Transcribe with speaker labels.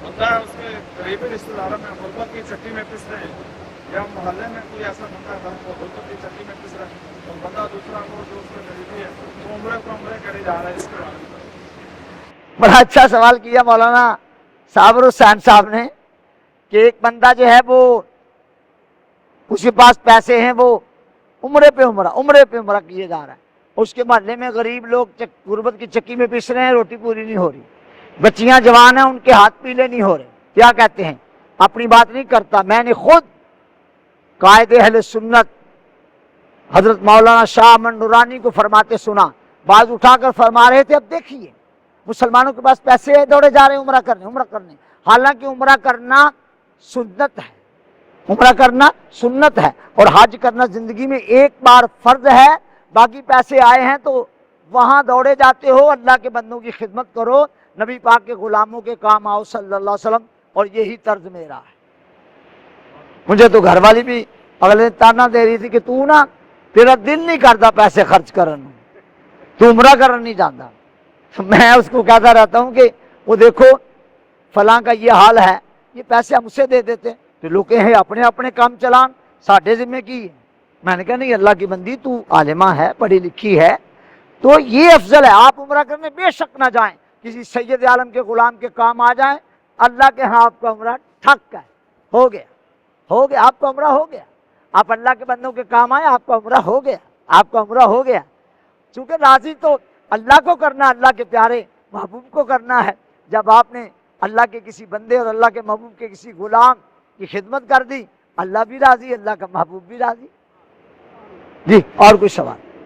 Speaker 1: होता है उसके करीबी रिश्तेदारों में गुर्बत की चक्की में पिस रहे हैं, या मोहल्ले में कोई ऐसा बंदा है वो गुर्बत की चक्की में पिस रहा है, और बंदा दूसरा को जो उसका करीबी है वो उम्र करे जा रहा है। इसके बारे में
Speaker 2: बड़ा अच्छा सवाल किया मौलाना साबिर हुसैन साहब ने कि एक बंदा जो है वो उसके पास पैसे हैं, वो उम्रे पे उम्रा किए जा रहा है, उसके मोहल्ले में गरीब लोग गुर्बत की चक्की में पिस रहे हैं, रोटी पूरी नहीं हो रही, बच्चियां जवान हैं उनके हाथ पीले नहीं हो रहे, क्या कहते हैं? अपनी बात नहीं करता, मैंने खुद कायदे अहले सुन्नत हजरत मौलाना शाह अहमद नूरानी को फरमाते सुना, बाज उठाकर फरमा रहे थे, अब देखिए मुसलमानों के पास पैसे है, दौड़े जा रहे हैं उम्रा करने। हालांकि उम्रा करना सुन्नत है, उम्रा करना सुन्नत है, और हज करना जिंदगी में एक बार फर्ज है। बाकी पैसे आए हैं तो वहां दौड़े जाते हो, अल्लाह के बंदों की खिदमत करो, नबी पाक के गुलामों के काम आओ सल्लल्लाहु अलैहि वसल्लम, और यही तर्ज मेरा है। मुझे तो घर वाली भी अगले ताना दे रही थी कि तू ना, तेरा दिल नहीं करता पैसे खर्च करने, तू उम्रा करने नहीं जाता। मैं उसको कहता रहता हूं कि वो देखो फलां का ये हाल है, ये पैसे हमसे दे देते तो लोग हैं अपने अपने काम चलान, साढ़े जिम्मे की है। मैंने कहा नहीं, अल्लाह की बंदी तू आलिमा है, पढ़ी लिखी है, तो ये अफजल है। आप उम्रा करने बेशक ना जाएं, किसी सैयद आलम के गुलाम के काम आ जाएं, अल्लाह के यहाँ आपका उम्रा ठक है, हो गया, आपका उम्रा हो गया। आप अल्लाह के बंदों के काम आए, आपका उम्रा हो गया। चूंकि राजी तो अल्लाह को करना, अल्लाह के प्यारे महबूब को करना है। जब आपने अल्लाह के किसी बंदे और अल्लाह के महबूब के किसी गुलाम की खिदमत कर दी, अल्लाह भी राजी, अल्लाह का महबूब भी राजी। जी, और कोई सवाल?